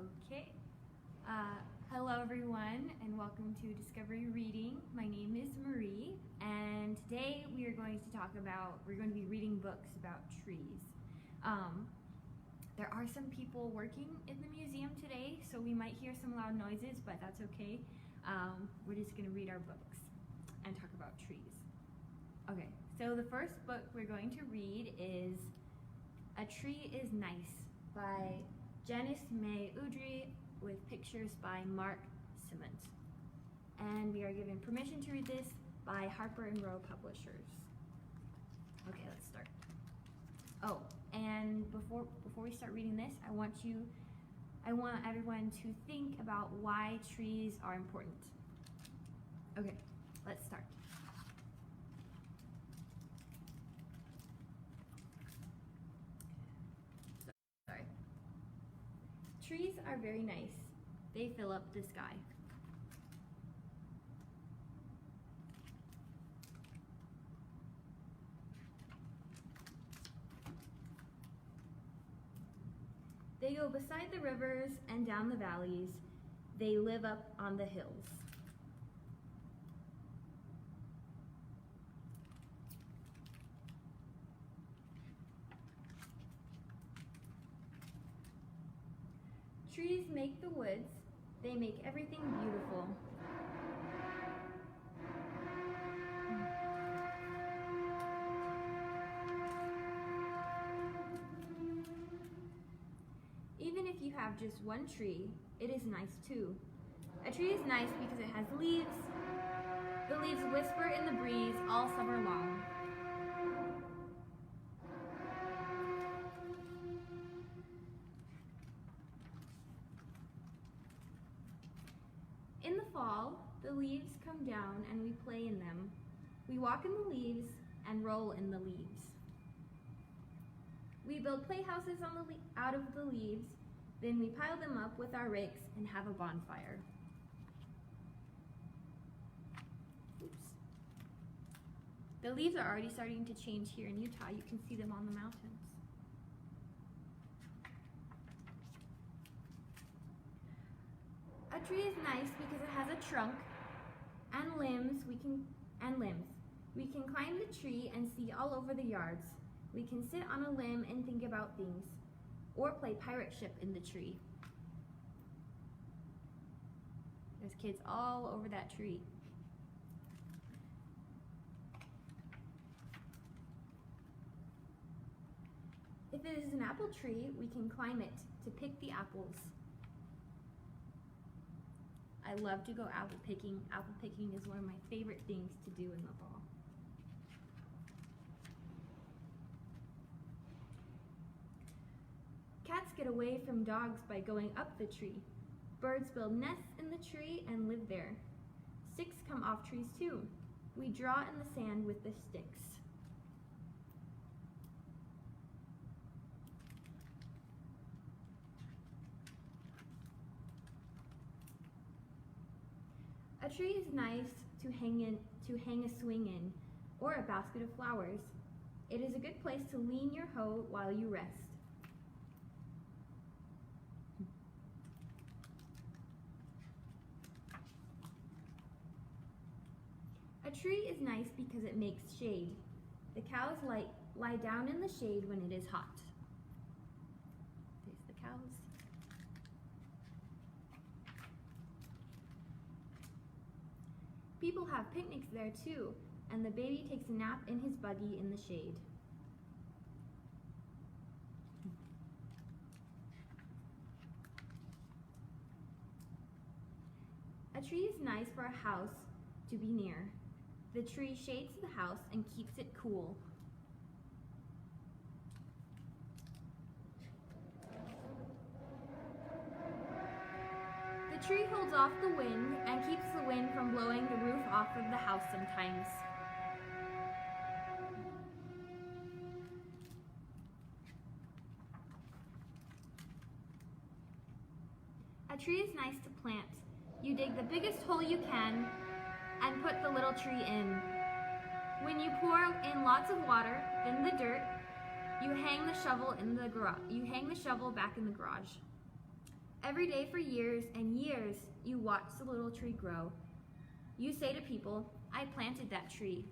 Okay. Hello everyone and welcome to Discovery Reading. My name is Marie and today we're going to be reading books about trees. There are some people working in the museum today, so we might hear some loud noises, but that's okay. We're just going to read our books and talk about trees. Okay, so the first book we're going to read is A Tree is Nice by Janice May Udry with pictures by Mark Simmons. And we are given permission to read this by Harper & Row Publishers. Okay, let's start. Oh, and before we start reading this, I want everyone to think about why trees are important. Okay, let's start. Sorry. Trees are very nice. They fill up the sky. They go beside the rivers and down the valleys. They live up on the hills. Trees make the woods. They make everything beautiful. Even if you have just one tree, it is nice too. A tree is nice because it has leaves. The leaves whisper in the breeze all summer long. In the fall, the leaves come down and we play in them. We walk in the leaves and roll in the leaves. We build playhouses out of the leaves, then we pile them up with our rakes and have a bonfire. Oops. The leaves are already starting to change here in Utah. You can see them on the mountains. A tree is nice because it has a trunk and limbs. We can climb the tree and see all over the yards. We can sit on a limb and think about things, or play pirate ship in the tree. There's kids all over that tree. If it is an apple tree, we can climb it to pick the apples. I love to go apple picking. Apple picking is one of my favorite things to do in the fall. Cats get away from dogs by going up the tree. Birds build nests in the tree and live there. Sticks come off trees too. We draw in the sand with the sticks. A tree is nice to hang a swing in, or a basket of flowers. It is a good place to lean your hoe while you rest. A tree is nice because it makes shade. The cows lie down in the shade when it is hot. There's the cows. People have picnics there too, and the baby takes a nap in his buggy in the shade. A tree is nice for a house to be near. The tree shades the house and keeps it cool. The tree holds off the wind and keeps the wind from blowing the roof off of the house sometimes. A tree is nice to plant. You dig the biggest hole you can and put the little tree in. When you pour in lots of water, then the dirt, you hang the shovel back in the garage. Every day for years and years, you watch the little tree grow. You say to people, I planted that tree.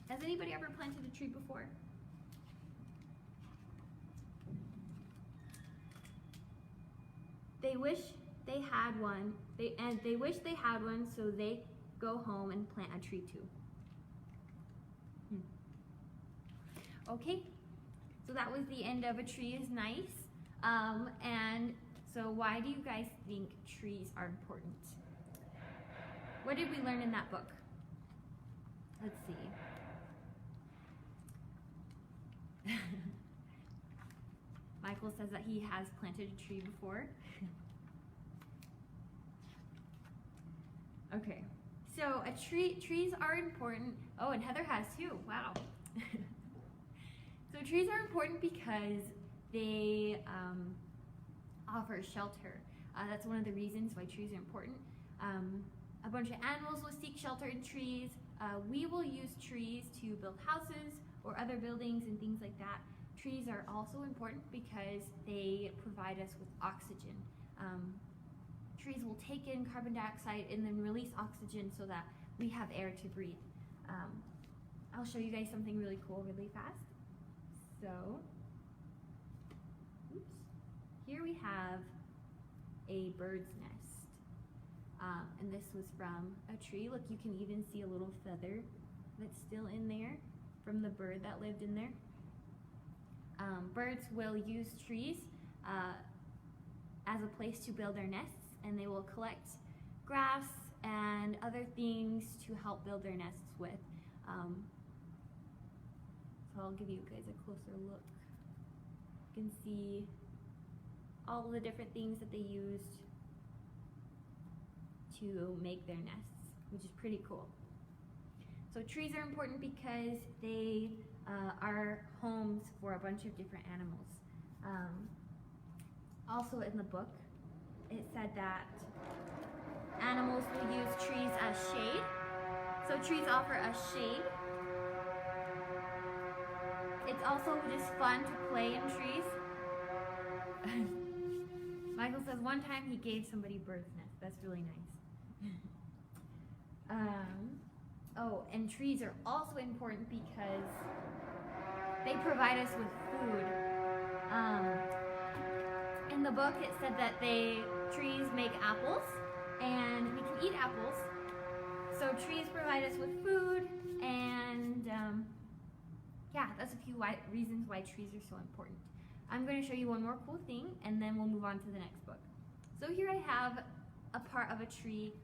Has anybody ever planted a tree before? They wish they had one, they wish they had one, so they go home and plant a tree too. Okay, so that was the end of A Tree is Nice. And so why do you guys think trees are important? What did we learn in that book? Let's see. Michael says that he has planted a tree before. Okay, so trees are important. Oh, and Heather has too. Wow. So trees are important because they offer shelter. That's one of the reasons why trees are important. A bunch of animals will seek shelter in trees. We will use trees to build houses or other buildings and things like that. Trees are also important because they provide us with oxygen. Trees will take in carbon dioxide and then release oxygen so that we have air to breathe. I'll show you guys something really cool really fast. So, oops, here we have a bird's nest. And this was from a tree. Look, you can even see a little feather that's still in there from the bird that lived in there. Birds will use trees as a place to build their nests, and they will collect grass and other things to help build their nests with. So I'll give you guys a closer look. You can see all the different things that they used to make their nests, which is pretty cool. So trees are important because they are homes for a bunch of different animals. Also in the book, it said that animals will use trees as shade. So trees offer us shade. It's also just fun to play in trees. Michael says one time he gave somebody bird's nest. That's really nice. Oh, and trees are also important because they provide us with food. In the book it said that trees make apples, and we can eat apples. So trees provide us with food, and yeah, that's a few reasons why trees are so important. I'm going to show you one more cool thing, and then we'll move on to the next book. So here I have a part of a tree.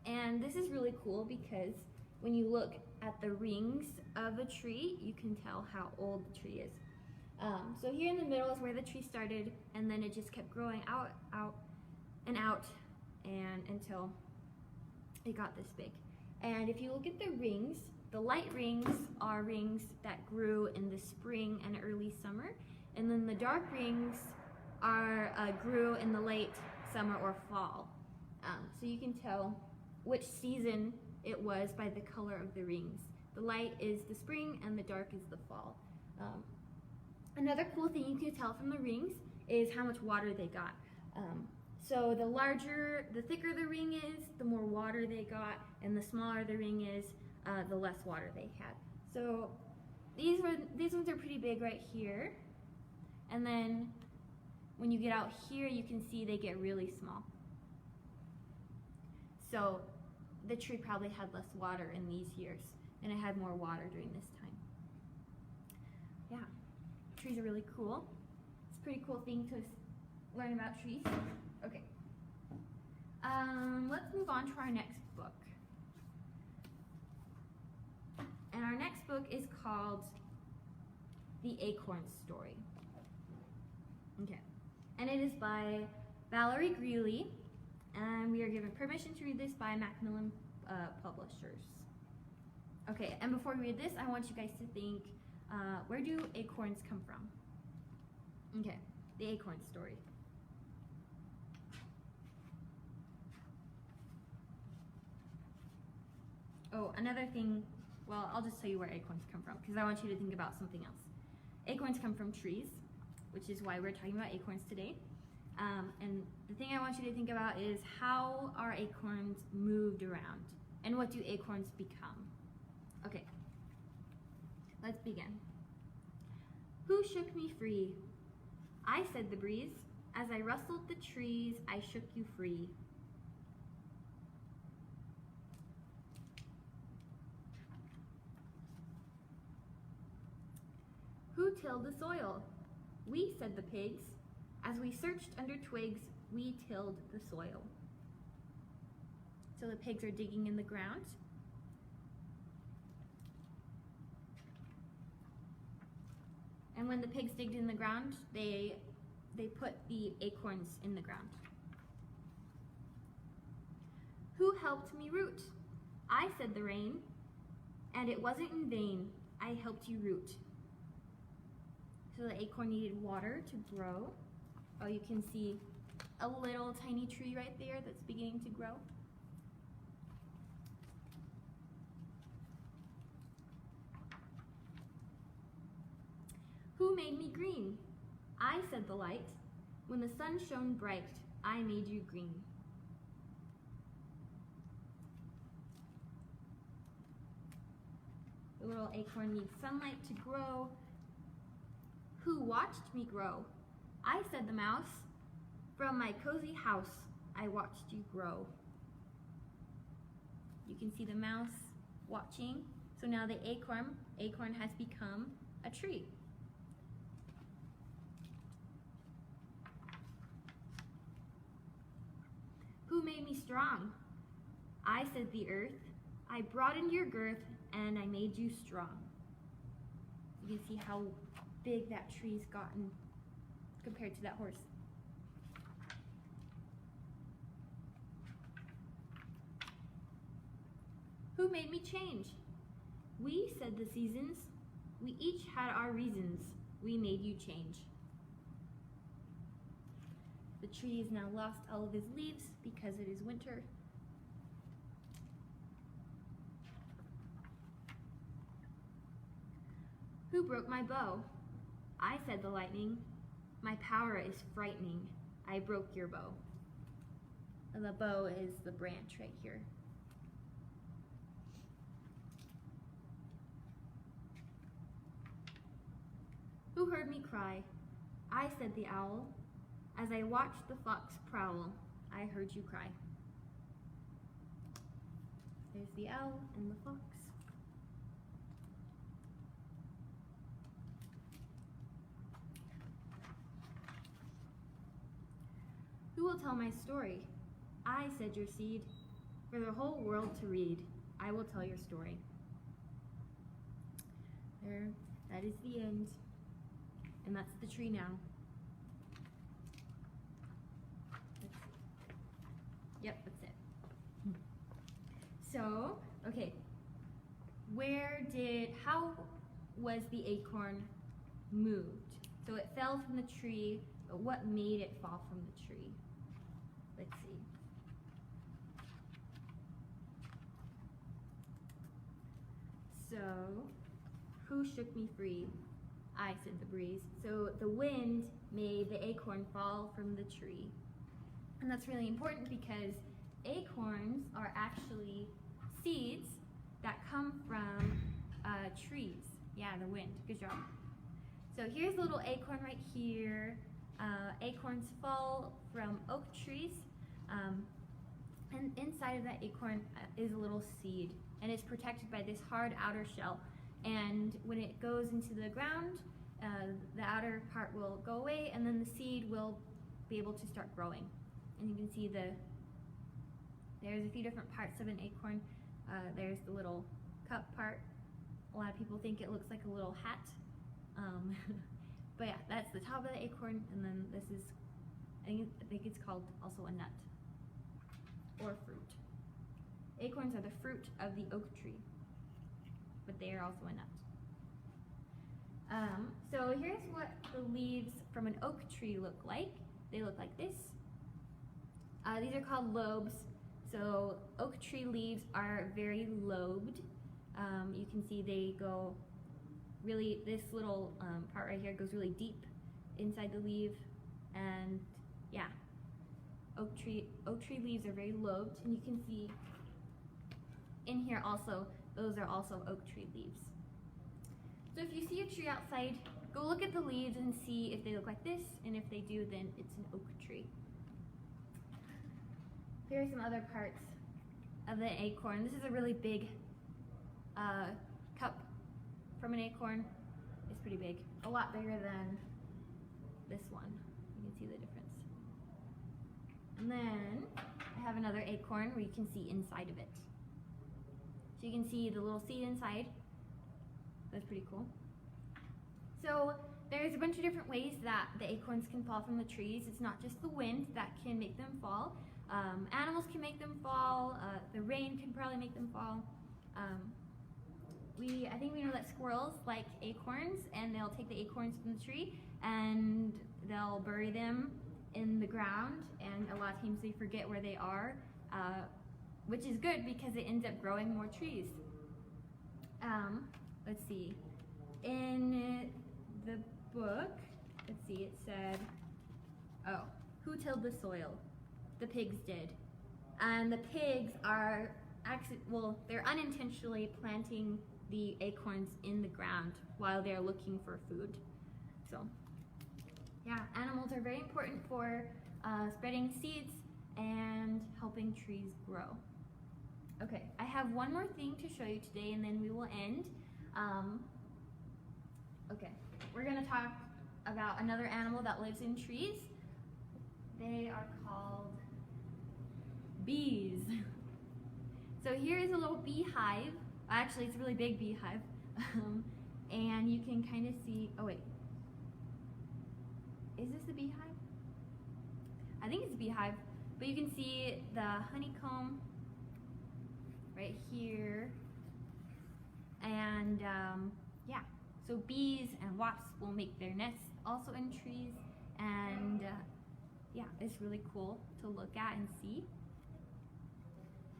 And this is really cool because when you look at the rings of a tree, you can tell how old the tree is. So here in the middle is where the tree started, and then it just kept growing out, and until it got this big. And if you look at the rings, the light rings are rings that grew in the spring and early summer, and then the dark rings grew in the late summer or fall. So you can tell which season it was by the color of the rings. The light is the spring and the dark is the fall. Another cool thing you can tell from the rings is how much water they got. So the thicker the ring is, the more water they got, and the smaller the ring is, the less water they had. So these ones are pretty big right here. And then when you get out here, you can see they get really small. So the tree probably had less water in these years, and it had more water during this time. Yeah, trees are really cool. It's a pretty cool thing to learn about trees. Okay, let's move on to our next book. And our next book is called The Acorn Story. Okay, and it is by Valerie Greeley, and we are given permission to read this by Macmillan Publishers. Okay, and before we read this, I want you guys to think, where do acorns come from? Okay, the Acorn Story. Oh, another thing, well, I'll just tell you where acorns come from, because I want you to think about something else. Acorns come from trees, which is why we're talking about acorns today. And the thing I want you to think about is how are acorns moved around? And what do acorns become? Okay, let's begin. Who shook me free? I, said the breeze. As I rustled the trees, I shook you free. Who tilled the soil? We, said the pigs. As we searched under twigs, we tilled the soil. So the pigs are digging in the ground. And when the pigs digged in the ground, they put the acorns in the ground. Who helped me root? I, said the rain. And it wasn't in vain. I helped you root. So the acorn needed water to grow. Oh, you can see a little tiny tree right there that's beginning to grow. Who made me green? I, said the light. When the sun shone bright, I made you green. The little acorn needs sunlight to grow. Who watched me grow? I, said the mouse. From my cozy house, I watched you grow. You can see the mouse watching. So now the acorn has become a tree. Who made me strong? I, said the earth. I broadened your girth and I made you strong. You can see how big that tree's gotten compared to that horse. Who made me change? We, said the seasons. We each had our reasons. We made you change. The tree has now lost all of his leaves because it is winter. Who broke my bow? I, said the lightning. My power is frightening. I broke your bow. And the bow is the branch right here. Who heard me cry? I, said the owl. As I watched the fox prowl, I heard you cry. There's the owl and the fox. Who will tell my story? I, said your seed. For the whole world to read, I will tell your story. There, that is the end. And that's the tree now. Yep, that's it. So, okay. How was the acorn moved? So it fell from the tree, but what made it fall from the tree? Let's see. So, who shook me free? I, said the breeze. So the wind made the acorn fall from the tree. And that's really important because acorns are actually seeds that come from trees. Yeah, the wind. Good job. So here's a little acorn right here. Acorns fall from oak trees. And inside of that acorn is a little seed. And it's protected by this hard outer shell. And when it goes into the ground, the outer part will go away, and then the seed will be able to start growing. And you can see there's a few different parts of an acorn. There's the little cup part. A lot of people think it looks like a little hat. But yeah, that's the top of the acorn, and then this is, I think it's called also a nut or fruit. Acorns are the fruit of the oak tree, but they are also a nut. So here's what the leaves from an oak tree look like. They look like this. These are called lobes. So oak tree leaves are very lobed. You can see they go really, this little part right here goes really deep inside the leaf, and yeah, oak tree leaves are very lobed, and you can see in here also, those are also oak tree leaves. So if you see a tree outside, go look at the leaves and see if they look like this, and if they do, then it's an oak tree. Here are some other parts of the acorn. This is a really big cup from an acorn. It's pretty big, a lot bigger than this one. You can see the difference. And then I have another acorn where you can see inside of it. So you can see the little seed inside. That's pretty cool. So there's a bunch of different ways that the acorns can fall from the trees. It's not just the wind that can make them fall. Animals can make them fall. The rain can probably make them fall. I think we know that squirrels like acorns, and they'll take the acorns from the tree and they'll bury them in the ground, and a lot of times they forget where they are, which is good because it ends up growing more trees. Let's see. In the book, let's see, it said, oh, who tilled the soil? The pigs did. And the pigs are they're unintentionally planting the acorns in the ground while they're looking for food. So, yeah, animals are very important for spreading seeds and helping trees grow. Okay, I have one more thing to show you today, and then we will end. Okay, we're gonna talk about another animal that lives in trees. They are called bees. So here is a little beehive. Actually, it's a really big beehive. And you can kind of see, oh wait, is this a beehive? I think it's a beehive, but you can see the honeycomb right here. And yeah, so bees and wasps will make their nests also in trees, and yeah, it's really cool to look at and see.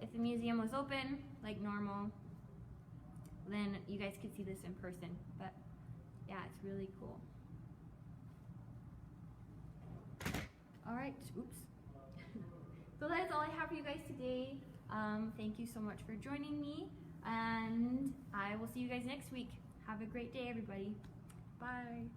If the museum was open like normal, then you guys could see this in person, but yeah, it's really cool. All right, oops. So that is all I have for you guys today. Thank you so much for joining me, and I will see you guys next week. Have a great day, everybody. Bye.